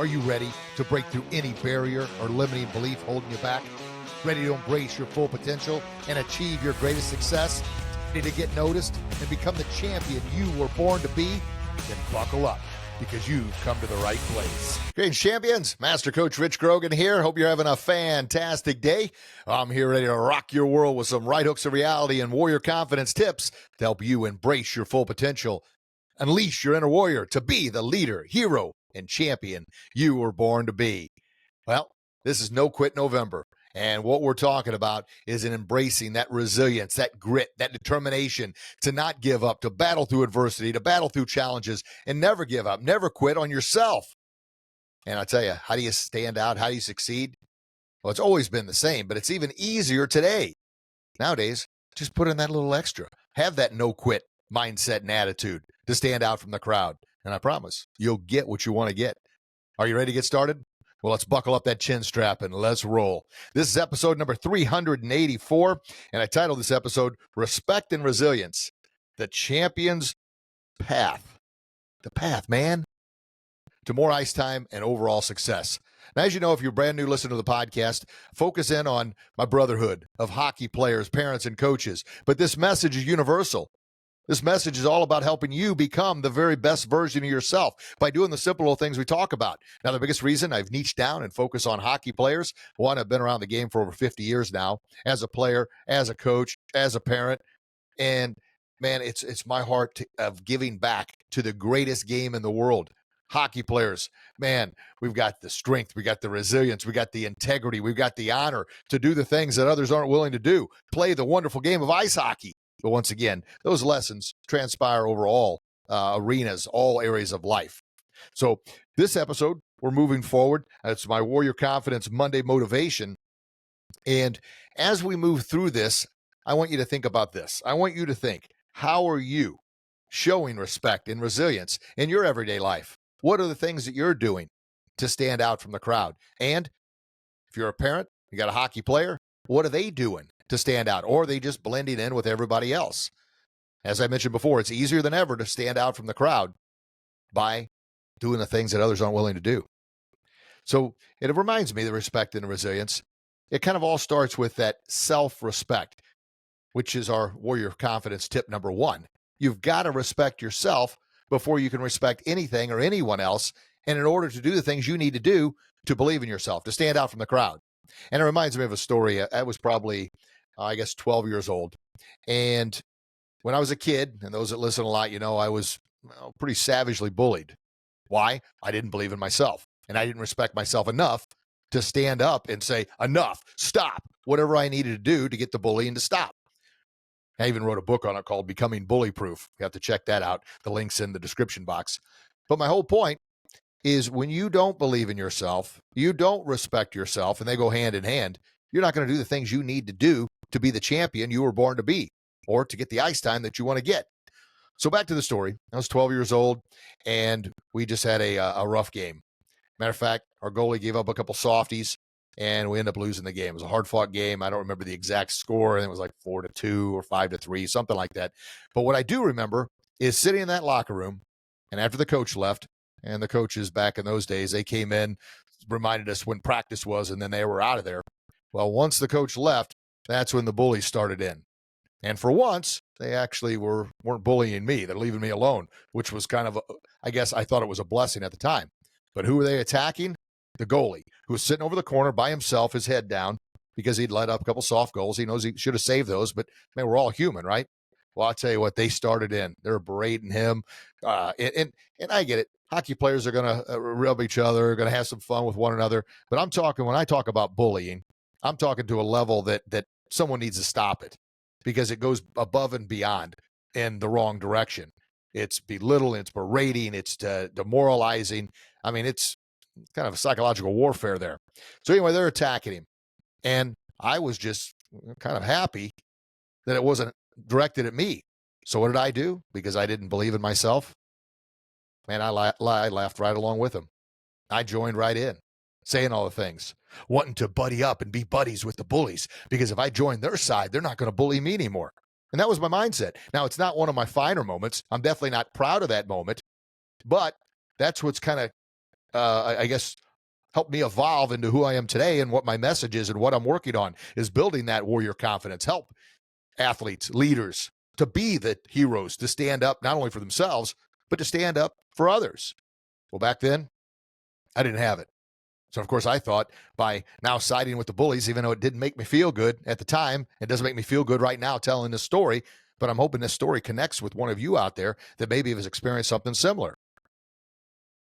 Are you ready to break through any barrier or limiting belief holding you back? Ready to embrace your full potential and achieve your greatest success? Ready to get noticed and become the champion you were born to be? Then buckle up, because you've come to the right place. Great champions, Master Coach Rich Grogan here. Hope you're having a fantastic day. I'm here ready to rock your world with some right hooks of reality and warrior confidence tips to help you embrace your full potential, unleash your inner warrior to be the leader, hero, and champion you were born to be. Well, this is No Quit November. And what we're talking about is in embracing that resilience, that grit, that determination to not give up, to battle through adversity, to battle through challenges, and never give up, never quit on yourself. And I tell you, how do you stand out? How do you succeed? Well, it's always been the same, but it's even easier today. Nowadays, just put in that little extra. Have that no quit mindset and attitude to stand out from the crowd. And I promise you'll get what you want to get. Are you ready to get started? Well, let's buckle up that chin strap and let's roll. This is episode number 384, and I titled this episode, Respect and Resilience, the Champion's Path. The path, man, to more ice time and overall success. Now, as you know, if you're a brand new listener to the podcast, focus in on my brotherhood of hockey players, parents, and coaches. But this message is universal. This message is all about helping you become the very best version of yourself by doing the simple little things we talk about. Now, the biggest reason I've niched down and focused on hockey players, one, I've been around the game for over 50 years now, as a player, as a coach, as a parent. And man, it's my heart of giving back to the greatest game in the world. Hockey players, man, we've got the strength, we got the resilience, we got the integrity, we've got the honor to do the things that others aren't willing to do. Play the wonderful game of ice hockey. But once again, those lessons transpire over all arenas, all areas of life. So this episode, we're moving forward. It's my Warrior Confidence Monday motivation. And as we move through this, I want you to think about this. I want you to think, how are you showing respect and resilience in your everyday life? What are the things that you're doing to stand out from the crowd? And if you're a parent, you got a hockey player, what are they doing to stand out? Or are they just blending in with everybody else? As I mentioned before, it's easier than ever to stand out from the crowd by doing the things that others aren't willing to do. So it reminds me, the respect and the resilience, it kind of all starts with that self-respect, which is our warrior confidence tip number one. You've got to respect yourself before you can respect anything or anyone else. And in order to do the things you need to do to believe in yourself, to stand out from the crowd. And it reminds me of a story. I was probably, 12 years old. And when I was a kid, and those that listen a lot, I was pretty savagely bullied. Why? I didn't believe in myself. And I didn't respect myself enough to stand up and say, enough, stop, whatever I needed to do to get the bullying to stop. I even wrote a book on it called Becoming Bully Proof. You have to check that out. The link's in the description box. But my whole point is, when you don't believe in yourself, you don't respect yourself, and they go hand in hand, you're not going to do the things you need to do to be the champion you were born to be, or to get the ice time that you want to get. So back to the story. I was 12 years old, and we just had a rough game. Matter of fact, our goalie gave up a couple softies, and we ended up losing the game. It was a hard-fought game. I don't remember the exact score, and it was like 4-2 or 5-3, something like that. But what I do remember is sitting in that locker room, and after the coach left, and the coaches back in those days, they came in, reminded us when practice was, and then they were out of there. Well, once the coach left, that's when the bullies started in. And for once, they actually weren't bullying me. They're leaving me alone, which was kind of, I guess I thought it was a blessing at the time. But who were they attacking? The goalie, who was sitting over the corner by himself, his head down, because he'd let up a couple soft goals. He knows he should have saved those, but man, we're all human, right? Well, I'll tell you what, they started in. They're berating him. And I get it. Hockey players are going to rub each other, going to have some fun with one another. But when I talk about bullying, I'm talking to a level that someone needs to stop it, because it goes above and beyond in the wrong direction. It's belittling, it's berating, it's demoralizing. I mean, it's kind of psychological warfare there. So anyway, they're attacking him. And I was just kind of happy that it wasn't directed at me. So what did I do? Because I didn't believe in myself. Man, I laughed right along with them. I joined right in, saying all the things, wanting to buddy up and be buddies with the bullies, because if I join their side, they're not going to bully me anymore. And that was my mindset. Now, it's not one of my finer moments. I'm definitely not proud of that moment, but that's what's kind of I guess, helped me evolve into who I am today and what my message is and what I'm working on is building that warrior confidence, help athletes, leaders to be the heroes, to stand up not only for themselves, but to stand up for others. Well, back then, I didn't have it. So, of course, I thought by now siding with the bullies, even though it didn't make me feel good at the time, it doesn't make me feel good right now telling this story, but I'm hoping this story connects with one of you out there that maybe has experienced something similar.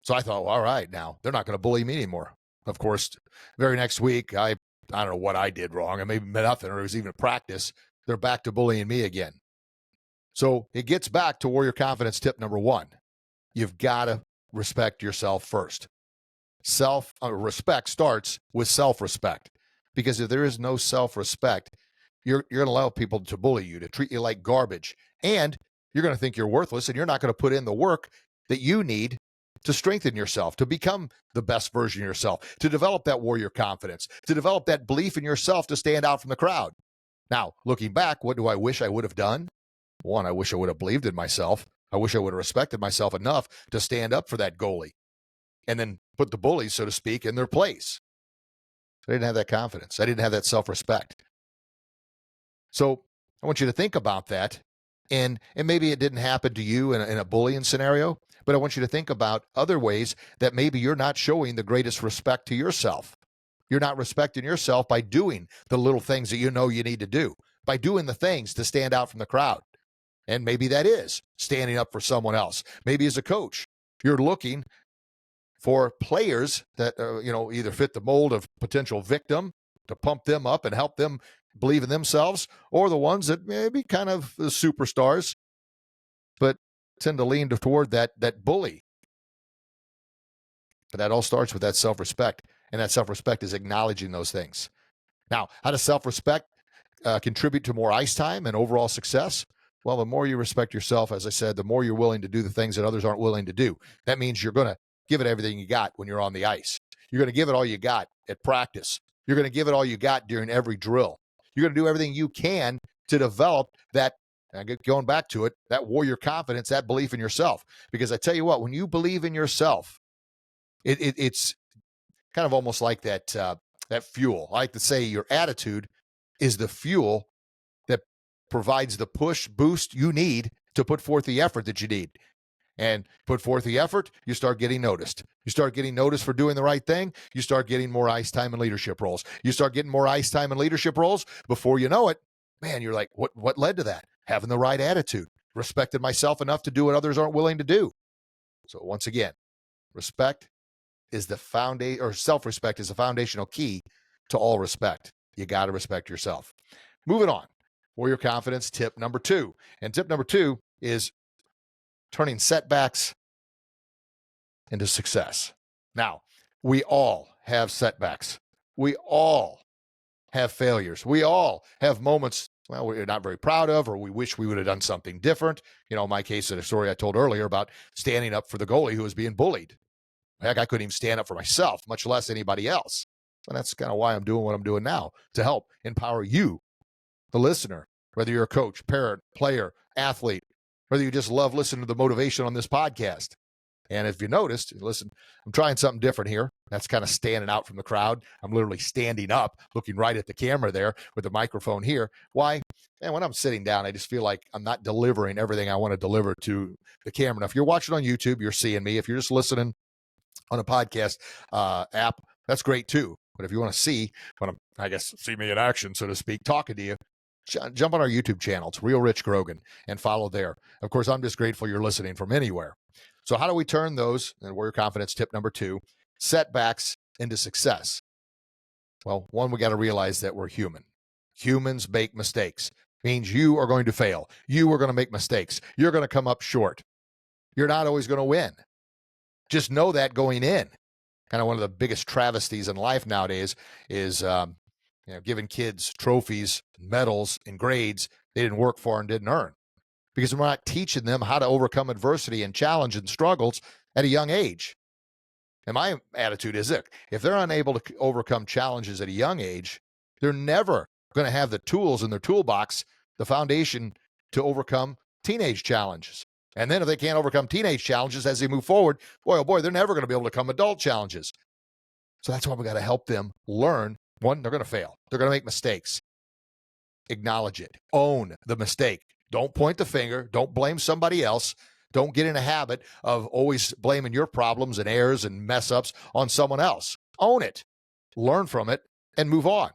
So I thought, well, all right, now they're not going to bully me anymore. Of course, very next week, I don't know what I did wrong. I maybe nothing, or it was even practice. They're back to bullying me again. So it gets back to warrior confidence tip number 1. You've got to respect yourself first. Self-respect starts with self-respect, because if there is no self-respect, you're going to allow people to bully you, to treat you like garbage, and you're going to think you're worthless, and you're not going to put in the work that you need to strengthen yourself, to become the best version of yourself, to develop that warrior confidence, to develop that belief in yourself to stand out from the crowd. Now, looking back, what do I wish I would have done? 1, I wish I would have believed in myself. I wish I would have respected myself enough to stand up for that goalie and then put the bullies, so to speak, in their place. I didn't have that confidence. I didn't have that self-respect. So I want you to think about that. And maybe it didn't happen to you in a bullying scenario, but I want you to think about other ways that maybe you're not showing the greatest respect to yourself. You're not respecting yourself by doing the little things that you know you need to do, by doing the things to stand out from the crowd. And maybe that is standing up for someone else. Maybe as a coach, you're looking for players that either fit the mold of potential victim to pump them up and help them believe in themselves, or the ones that maybe kind of the superstars, but tend to lean toward that bully. But that all starts with that self-respect, and that self-respect is acknowledging those things. Now, how does self-respect contribute to more ice time and overall success? Well, the more you respect yourself, as I said, the more you're willing to do the things that others aren't willing to do. That means you're going to give it everything you got when you're on the ice. You're going to give it all you got at practice. You're going to give it all you got during every drill. You're going to do everything you can to develop that, going back to it, that warrior confidence, that belief in yourself. Because I tell you what, when you believe in yourself, it's kind of almost like that fuel. I like to say your attitude is the fuel that provides the push boost you need to put forth the effort that you need. And put forth the effort, you start getting noticed. You start getting noticed for doing the right thing. You start getting more ice time and leadership roles. You start getting more ice time and leadership roles. Before you know it, man, you're like, what led to that? Having the right attitude. Respected myself enough to do what others aren't willing to do. So once again, respect is the foundation, or self-respect is the foundational key to all respect. You got to respect yourself. Moving on. Warrior confidence tip number 2. And tip number 2 is turning setbacks into success. Now, we all have setbacks. We all have failures. We all have moments, well, we're not very proud of, or we wish we would have done something different. In my case, in a story I told earlier about standing up for the goalie who was being bullied. Heck, I couldn't even stand up for myself, much less anybody else. And that's kind of why I'm doing what I'm doing now, to help empower you, the listener, whether you're a coach, parent, player, athlete, whether you just love listening to the motivation on this podcast. And if you noticed, listen, I'm trying something different here. That's kind of standing out from the crowd. I'm literally standing up, looking right at the camera there with the microphone here. Why? And when I'm sitting down, I just feel like I'm not delivering everything I want to deliver to the camera. Now, if you're watching on YouTube, you're seeing me. If you're just listening on a podcast app, that's great too. But if you want to see when see me in action, so to speak, talking to you, jump on our YouTube channel. It's Real Rich Grogan, and follow there. Of course, I'm just grateful you're listening from anywhere. So how do we turn those, and warrior confidence tip number 2, setbacks into success? Well, 1, we got to realize that we're human. Humans make mistakes. Means you are going to fail. You are going to make mistakes. You're going to come up short. You're not always going to win. Just know that going in. Kind of one of the biggest travesties in life nowadays is giving kids trophies, medals, and grades they didn't work for and didn't earn. Because we're not teaching them how to overcome adversity and challenge and struggles at a young age. And my attitude is that if they're unable to overcome challenges at a young age, they're never going to have the tools in their toolbox, the foundation to overcome teenage challenges And then if they can't overcome teenage challenges as they move forward, boy, oh boy, they're never going to be able to overcome adult challenges. So that's why we got to help them learn. One, they're going to fail. They're going to make mistakes. Acknowledge it. Own the mistake. Don't point the finger. Don't blame somebody else. Don't get in a habit of always blaming your problems and errors and mess ups on someone else. Own it. Learn from it and move on.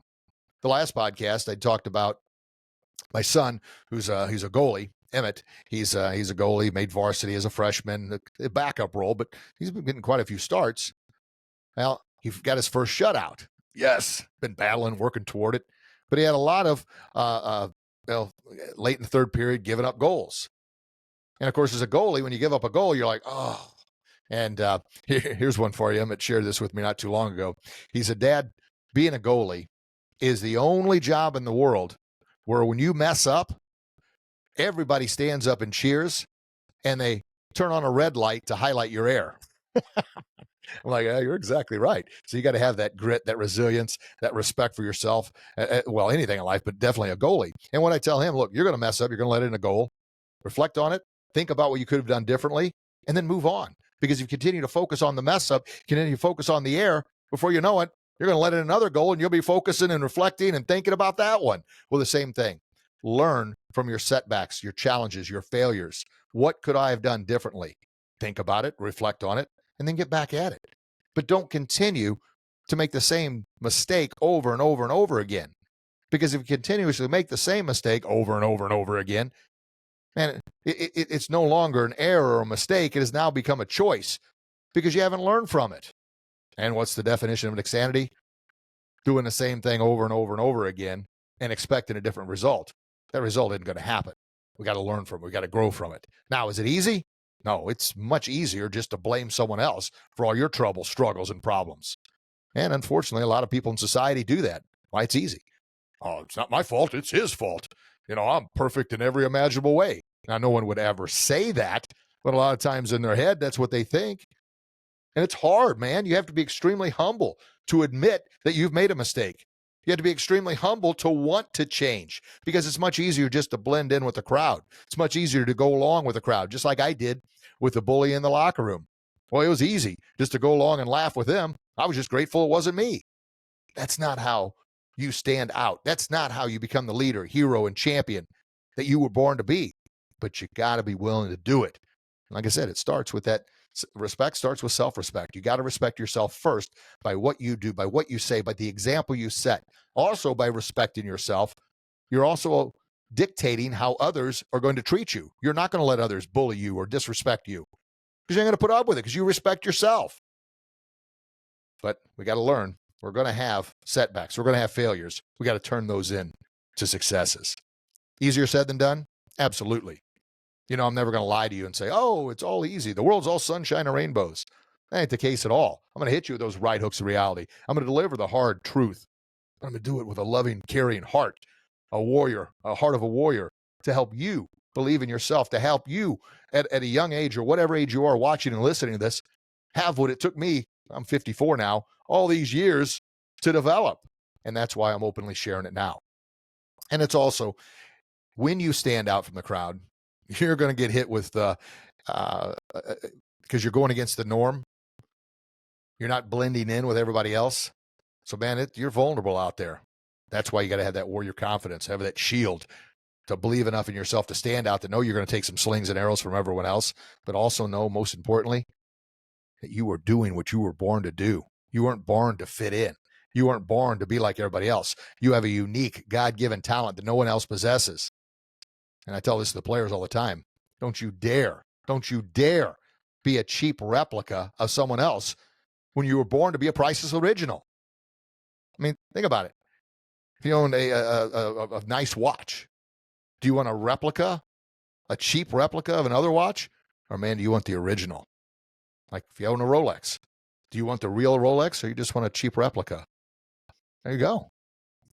The last podcast I talked about my son, he's a goalie, Emmett. He's a goalie, made varsity as a freshman, a backup role, but he's been getting quite a few starts. Well, he got his first shutout. Yes, been battling, working toward it, but he had a lot of late in the third period giving up goals. And of course, as a goalie, when you give up a goal, you're like, oh. And here's one for you. Emmett shared this with me not too long ago. He said, Dad, being a goalie is the only job in the world where when you mess up, everybody stands up and cheers, and they turn on a red light to highlight your error. I'm like, yeah, you're exactly right. So you got to have that grit, that resilience, that respect for yourself. Well, anything in life, but definitely a goalie. And when I tell him, look, you're going to mess up, you're going to let in a goal, reflect on it, think about what you could have done differently, and then move on. Because if you continue to focus on the mess up, continue to focus on the error, before you know it, you're going to let in another goal, and you'll be focusing and reflecting and thinking about that one. Well, the same thing. Learn from your setbacks, your challenges, your failures. What could I have done differently? Think about it, reflect on it, and then get back at it. But don't continue to make the same mistake over and over and over again. Because if you continuously make the same mistake over and over and over again, man, it's no longer an error or a mistake. It has now become a choice because you haven't learned from it. And what's the definition of insanity? Doing the same thing over and over and over again and expecting a different result. That result isn't going to happen. We got to learn from it. We got to grow from it. Now, is it easy? No, it's much easier just to blame someone else for all your troubles, struggles, and problems. And unfortunately, a lot of people in society do that. Why? It's easy. Oh, it's not my fault. It's his fault. I'm perfect in every imaginable way. Now, no one would ever say that, but a lot of times in their head, that's what they think. And it's hard, man. You have to be extremely humble to admit that you've made a mistake. You have to be extremely humble to want to change because it's much easier just to blend in with the crowd. It's much easier to go along with the crowd, just like I did with the bully in the locker room. Well, it was easy just to go along and laugh with him. I was just grateful it wasn't me. That's not how you stand out. That's not how you become the leader, hero, and champion that you were born to be. But you got to be willing to do it. Like I said, it starts with that. Respect starts with self-respect. You got to respect yourself first by what you do, by what you say, by the example you set. Also, by respecting yourself, you're also dictating how others are going to treat you. You're not going to let others bully you or disrespect you because you're going to put up with it because you respect yourself. But we got to learn. We're going to have setbacks. We're going to have failures. We got to turn those in to successes. Easier said than done? Absolutely. I'm never going to lie to you and say, oh, it's all easy. The world's all sunshine and rainbows. That ain't the case at all. I'm going to hit you with those right hooks of reality. I'm going to deliver the hard truth. I'm going to do it with a loving, caring heart, a heart of a warrior to help you believe in yourself, to help you at a young age or whatever age you are watching and listening to this, have what it took me, I'm 54 now, all these years to develop. And that's why I'm openly sharing it now. And it's also, when you stand out from the crowd, you're going to get hit with because you're going against the norm. You're not blending in with everybody else. So, man, you're vulnerable out there. That's why you got to have that warrior confidence, have that shield to believe enough in yourself to stand out, to know you're going to take some slings and arrows from everyone else, but also know, most importantly, that you are doing what you were born to do. You weren't born to fit in. You weren't born to be like everybody else. You have a unique, God-given talent that no one else possesses. And I tell this to the players all the time. Don't you dare be a cheap replica of someone else when you were born to be a priceless original. I mean, think about it. If you own a nice watch, do you want a replica, a cheap replica of another watch? Or, man, do you want the original? Like if you own a Rolex, do you want the real Rolex or you just want a cheap replica? There you go.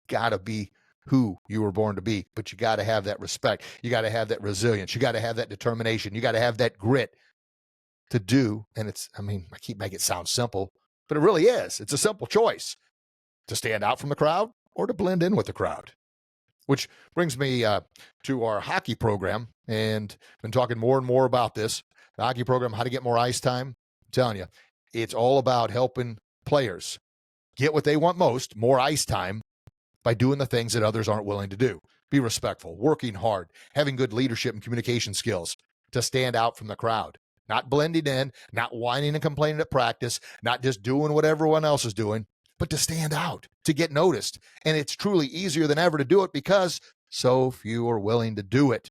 Got to be who you were born to be, but you got to have that respect. You got to have that resilience. You got to have that determination. You got to have that grit to do. And I keep making it sound simple, but it really is. It's a simple choice to stand out from the crowd or to blend in with the crowd. which brings me to our hockey program, and been talking more and more about this. The hockey program, how to get more ice time. I'm telling you, it's all about helping players get what they want most, more ice time, by doing the things that others aren't willing to do. Be respectful, working hard, having good leadership and communication skills to stand out from the crowd, not blending in, not whining and complaining at practice, not just doing what everyone else is doing, but to stand out, to get noticed. And it's truly easier than ever to do it because so few are willing to do it.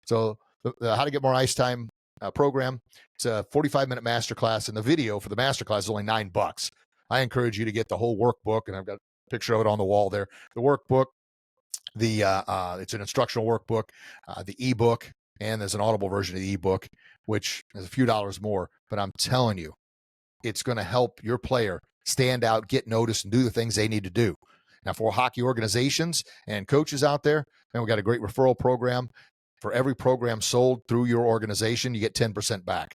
So the How to Get More Ice Time program, it's a 45-minute masterclass, and the video for the masterclass is only $9. I encourage you to get the whole workbook, and I've got a picture of it on the wall there. The workbook, it's an instructional workbook, the ebook, and there's an audible version of the ebook, which is a few dollars more. But I'm telling you, it's going to help your player stand out, get noticed, and do the things they need to do. Now, for hockey organizations and coaches out there, man, we got a great referral program. For every program sold through your organization, you get 10% back.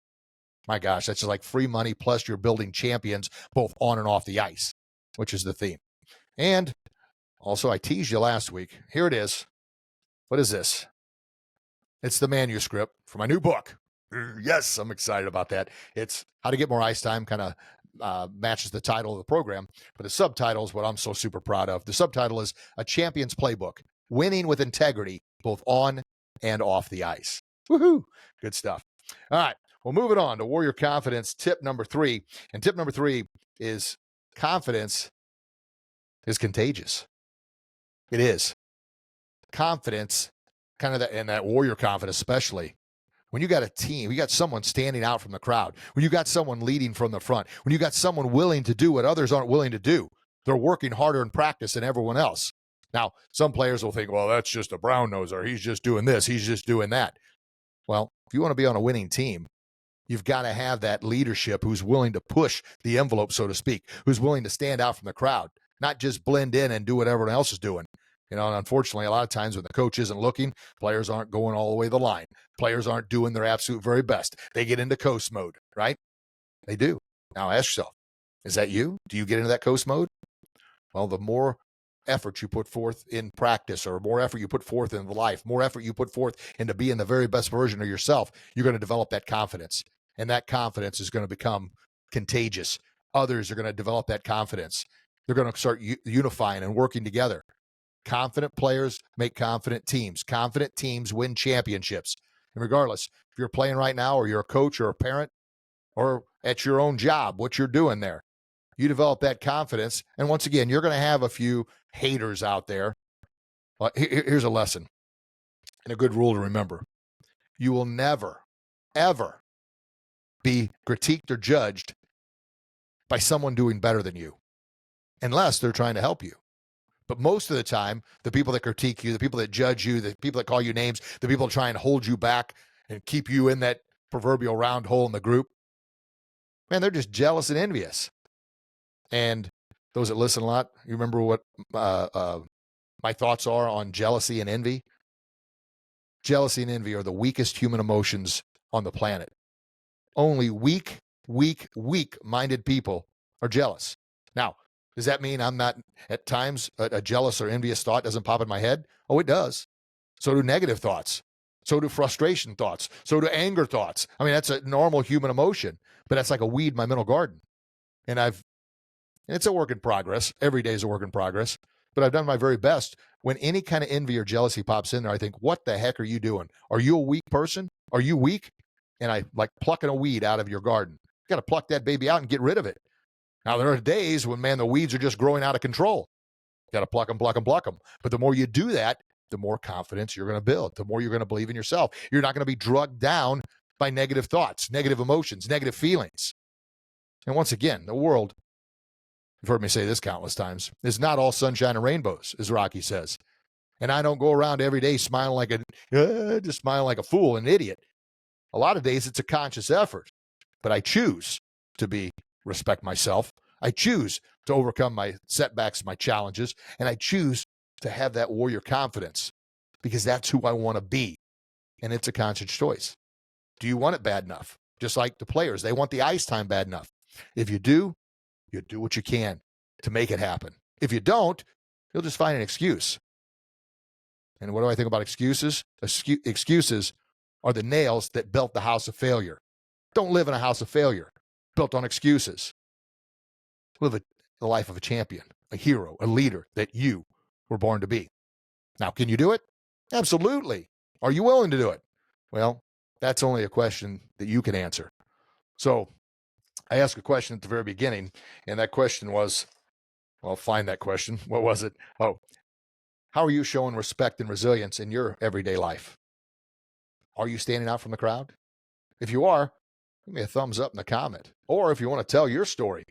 My gosh, that's just like free money, plus you're building champions both on and off the ice, which is the theme. And also, I teased you last week. Here it is. What is this? It's the manuscript for my new book. Yes, I'm excited about that. It's How to Get More Ice Time, kind of matches the title of the program, but the subtitle is what I'm so super proud of. The subtitle is A Champion's Playbook, Winning with Integrity, both on and off the ice. Woohoo! Good stuff. All right. Well, moving on to Warrior Confidence, tip number 3. And tip number 3 is confidence is contagious. It is. Confidence, kind of and that warrior confidence, especially when you got a team, you got someone standing out from the crowd, when you got someone leading from the front, when you got someone willing to do what others aren't willing to do. They're working harder in practice than everyone else. Now, some players will think, well, that's just a brown noser. He's just doing this. He's just doing that. Well, if you want to be on a winning team, you've got to have that leadership who's willing to push the envelope, so to speak, who's willing to stand out from the crowd, not just blend in and do what everyone else is doing. And unfortunately, a lot of times when the coach isn't looking, players aren't going all the way to the line. Players aren't doing their absolute very best. They get into coast mode, right? They do. Now ask yourself, is that you? Do you get into that coast mode? Well, the more effort you put forth in practice, or more effort you put forth in life, more effort you put forth into being the very best version of yourself, you're going to develop that confidence. And that confidence is going to become contagious. Others are going to develop that confidence. They're going to start unifying and working together. Confident players make confident teams. Confident teams win championships. And regardless, if you're playing right now, or you're a coach or a parent, or at your own job, what you're doing there, you develop that confidence. And once again, you're going to have a few haters out there. Here's a lesson and a good rule to remember. You will never, ever be critiqued or judged by someone doing better than you, unless they're trying to help you. But most of the time, the people that critique you, the people that judge you, the people that call you names, the people that try and hold you back and keep you in that proverbial round hole in the group, man, they're just jealous and envious. And those that listen a lot, you remember what my thoughts are on jealousy and envy? Jealousy and envy are the weakest human emotions on the planet. Only weak-minded people are jealous. Now, does that mean I'm not, at times, a jealous or envious thought doesn't pop in my head? Oh, it does. So do negative thoughts. So do frustration thoughts. So do anger thoughts. I mean, that's a normal human emotion, but that's like a weed in my mental garden. And it's a work in progress. Every day is a work in progress. But I've done my very best. When any kind of envy or jealousy pops in there, I think, what the heck are you doing? Are you a weak person? Are you weak? And I like plucking a weed out of your garden. You got to pluck that baby out and get rid of it. Now, there are days when, man, the weeds are just growing out of control. You got to pluck them. But the more you do that, the more confidence you're going to build, the more you're going to believe in yourself. You're not going to be drugged down by negative thoughts, negative emotions, negative feelings. And once again, the world, you've heard me say this countless times, is not all sunshine and rainbows, as Rocky says. And I don't go around every day smiling like a fool, an idiot. A lot of days it's a conscious effort, but I choose to respect myself. I choose to overcome my setbacks, my challenges, and I choose to have that warrior confidence because that's who I want to be. And it's a conscious choice. Do you want it bad enough? Just like the players, they want the ice time bad enough. If you do, you do what you can to make it happen. If you don't, you'll just find an excuse. And what do I think about excuses? Excuses are the nails that built the house of failure. Don't live in a house of failure built on excuses. Live the life of a champion, a hero, a leader that you were born to be. Now, can you do it? Absolutely. Are you willing to do it? Well, that's only a question that you can answer. So I asked a question at the very beginning, and that question was, well, find that question. What was it? Oh, how are you showing respect and resilience in your everyday life? Are you standing out from the crowd? If you are, give me a thumbs up in the comment. Or if you want to tell your story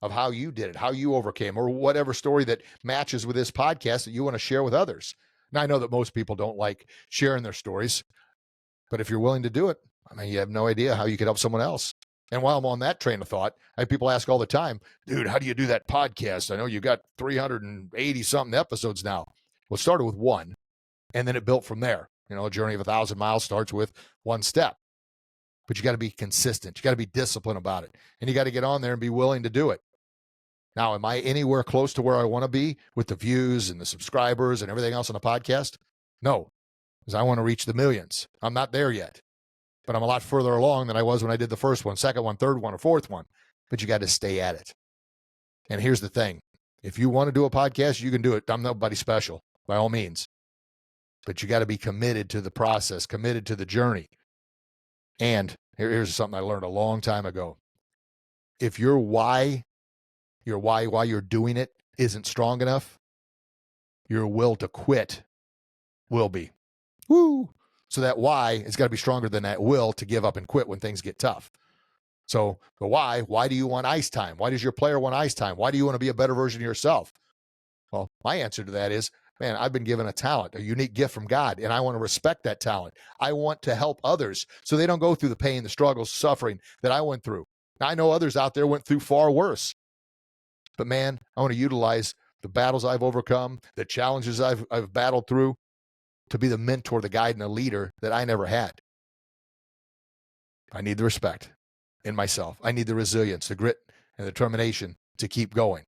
of how you did it, how you overcame, or whatever story that matches with this podcast that you want to share with others. Now, I know that most people don't like sharing their stories, but if you're willing to do it, I mean, you have no idea how you could help someone else. And while I'm on that train of thought, I have people ask all the time, dude, how do you do that podcast? I know you got 380 something episodes now. Well, it started with one, and then it built from there. You know, a journey of 1,000 miles starts with one step. But you got to be consistent. You got to be disciplined about it. And you got to get on there and be willing to do it. Now, am I anywhere close to where I want to be with the views and the subscribers and everything else on the podcast? No, because I want to reach the millions. I'm not there yet, but I'm a lot further along than I was when I did the first one, second one, third one, or fourth one. But you got to stay at it. And here's the thing. If you want to do a podcast, you can do it. I'm nobody special, by all means. But you got to be committed to the process, committed to the journey. And here's something I learned a long time ago. If your why you're doing it isn't strong enough, your will to quit will be. Woo! So that why has got to be stronger than that will to give up and quit when things get tough. So the why do you want ice time? Why does your player want ice time? Why do you want to be a better version of yourself? Well, my answer to that is, man, I've been given a talent, a unique gift from God, and I want to respect that talent. I want to help others so they don't go through the pain, the struggles, suffering that I went through. Now, I know others out there went through far worse. But man, I want to utilize the battles I've overcome, the challenges I've battled through to be the mentor, the guide, and the leader that I never had. I need the respect in myself. I need the resilience, the grit, and the determination to keep going.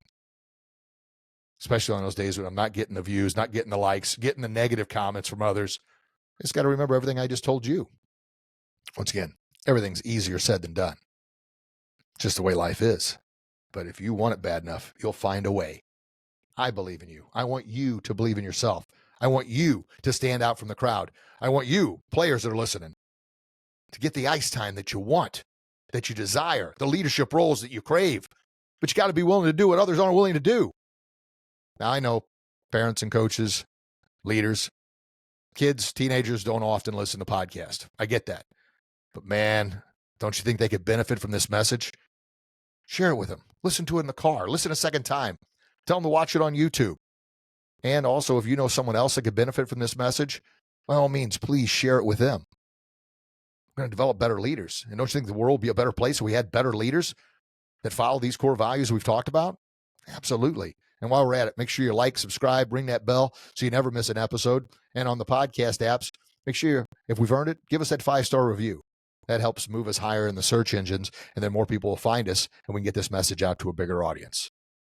Especially on those days when I'm not getting the views, not getting the likes, getting the negative comments from others. I just got to remember everything I just told you. Once again, everything's easier said than done. Just the way life is. But if you want it bad enough, you'll find a way. I believe in you. I want you to believe in yourself. I want you to stand out from the crowd. I want you, players that are listening, to get the ice time that you want, that you desire, the leadership roles that you crave. But you got to be willing to do what others aren't willing to do. Now, I know parents and coaches, leaders, kids, teenagers don't often listen to podcasts. I get that. But man, don't you think they could benefit from this message? Share it with them. Listen to it in the car. Listen a second time. Tell them to watch it on YouTube. And also, if you know someone else that could benefit from this message, by all means, please share it with them. We're going to develop better leaders. And don't you think the world would be a better place if we had better leaders that follow these core values we've talked about? Absolutely. And while we're at it, make sure you like, subscribe, ring that bell so you never miss an episode. And on the podcast apps, make sure, if we've earned it, give us that 5-star review. That helps move us higher in the search engines, and then more people will find us, and we can get this message out to a bigger audience.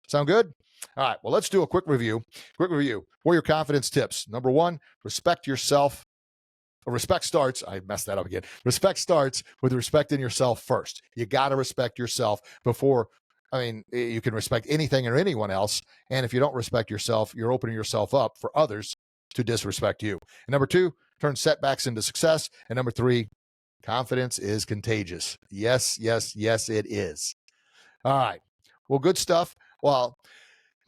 Sound good? All right, well, let's do a quick review. Warrior confidence tips. Number 1, respect yourself. Respect starts, I messed that up again. Respect starts with respecting yourself first. You got to respect yourself before, you can respect anything or anyone else. And if you don't respect yourself, you're opening yourself up for others to disrespect you. And number 2, turn setbacks into success. And number 3, confidence is contagious. Yes, yes, yes, it is. All right. Well, good stuff. Well,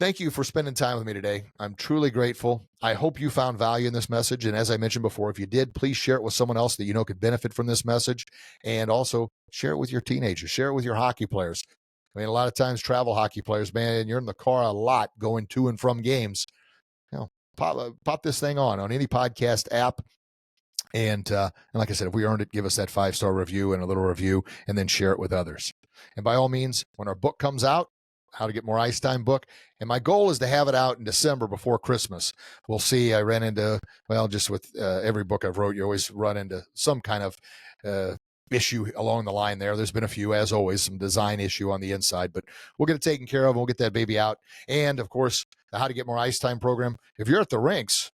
thank you for spending time with me today. I'm truly grateful. I hope you found value in this message. And as I mentioned before, if you did, please share it with someone else that you know could benefit from this message. And also share it with your teenagers. Share it with your hockey players. A lot of times travel hockey players, man, you're in the car a lot going to and from games. Pop this thing on any podcast app. And like I said, if we earned it, give us that 5-star review and a little review, and then share it with others. And by all means, when our book comes out, How to Get More Ice Time book, and my goal is to have it out in December before Christmas. We'll see. I ran into, just with every book I've wrote, you always run into some kind of issue along the line there. There's been a few, as always, some design issue on the inside, but we'll get it taken care of, and we'll get that baby out. And, of course, the How to Get More Ice Time program. If you're at the rinks,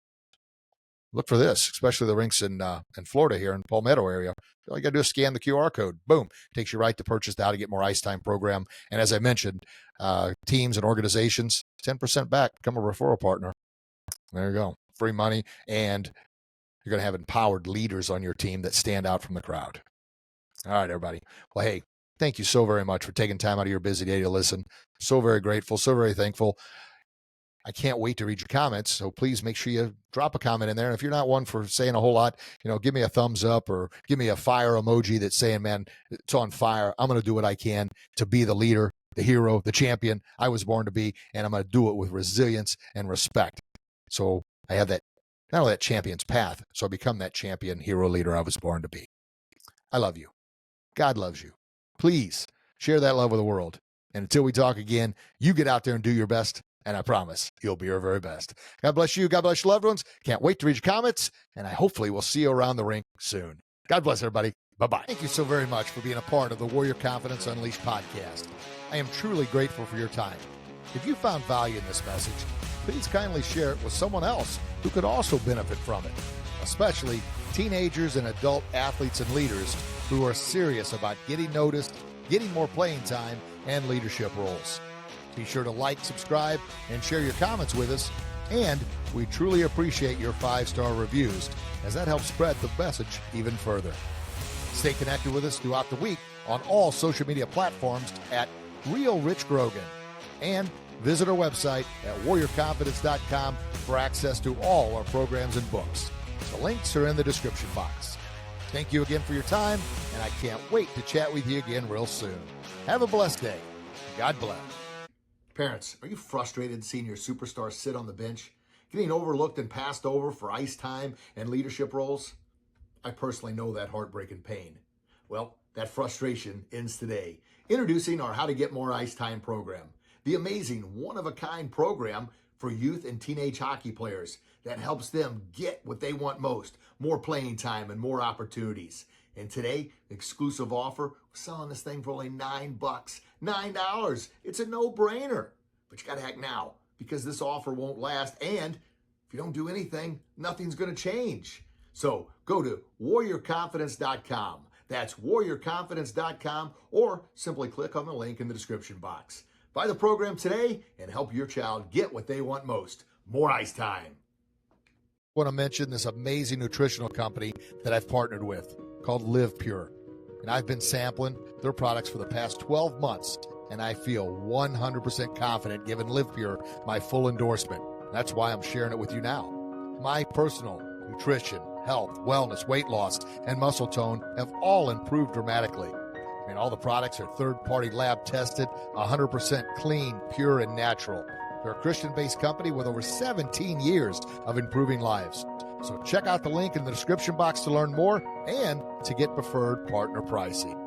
look for this, especially the rinks in Florida here in Palmetto area. All you got to do is scan the QR code. Boom. Takes you right to purchase the How to Get More Ice Time program. And as I mentioned, teams and organizations, 10% back. Become a referral partner. There you go. Free money. And you're going to have empowered leaders on your team that stand out from the crowd. All right, everybody. Well, hey, thank you so very much for taking time out of your busy day to listen. So very grateful, so very thankful. I can't wait to read your comments, so please make sure you drop a comment in there. And if you're not one for saying a whole lot, give me a thumbs up or give me a fire emoji that's saying, man, it's on fire. I'm going to do what I can to be the leader, the hero, the champion I was born to be, and I'm going to do it with resilience and respect. So I have that, not only that champion's path, so I become that champion, hero, leader I was born to be. I love you. God loves you. Please share that love with the world. And until we talk again, you get out there and do your best. And I promise you'll be your very best. God bless you. God bless your loved ones. Can't wait to read your comments. And I hopefully will see you around the rink soon. God bless everybody. Bye-bye. Thank you so very much for being a part of the Warrior Confidence Unleashed podcast. I am truly grateful for your time. If you found value in this message, please kindly share it with someone else who could also benefit from it, especially teenagers and adult athletes and leaders who are serious about getting noticed, getting more playing time, and leadership roles. Be sure to like, subscribe, and share your comments with us. And we truly appreciate your 5-star reviews, as that helps spread the message even further. Stay connected with us throughout the week on all social media platforms at Real Rich Grogan. And visit our website at warriorconfidence.com for access to all our programs and books. The links are in the description box. Thank you again for your time, and I can't wait to chat with you again real soon. Have a blessed day. God bless. Parents, are you frustrated seeing your superstar sit on the bench, getting overlooked and passed over for ice time and leadership roles? I personally know that heartbreaking pain. Well, that frustration ends today. Introducing our How to Get More Ice Time program, the amazing one-of-a-kind program for youth and teenage hockey players that helps them get what they want most, more playing time and more opportunities. And today, exclusive offer, we're selling this thing for only $9. $9. It's a no-brainer. But you got to act now, because this offer won't last. And if you don't do anything, nothing's going to change. So go to warriorconfidence.com. That's warriorconfidence.com, or simply click on the link in the description box. Buy the program today and help your child get what they want most, more ice time. I want to mention this amazing nutritional company that I've partnered with called Live Pure. And I've been sampling their products for the past 12 months, and I feel 100% confident giving Live Pure my full endorsement. That's why I'm sharing it with you now. My personal nutrition, health, wellness, weight loss, and muscle tone have all improved dramatically. I mean, all the products are third-party lab tested, 100% clean, pure, and natural. They're a Christian-based company with over 17 years of improving lives. So check out the link in the description box to learn more and to get preferred partner pricing.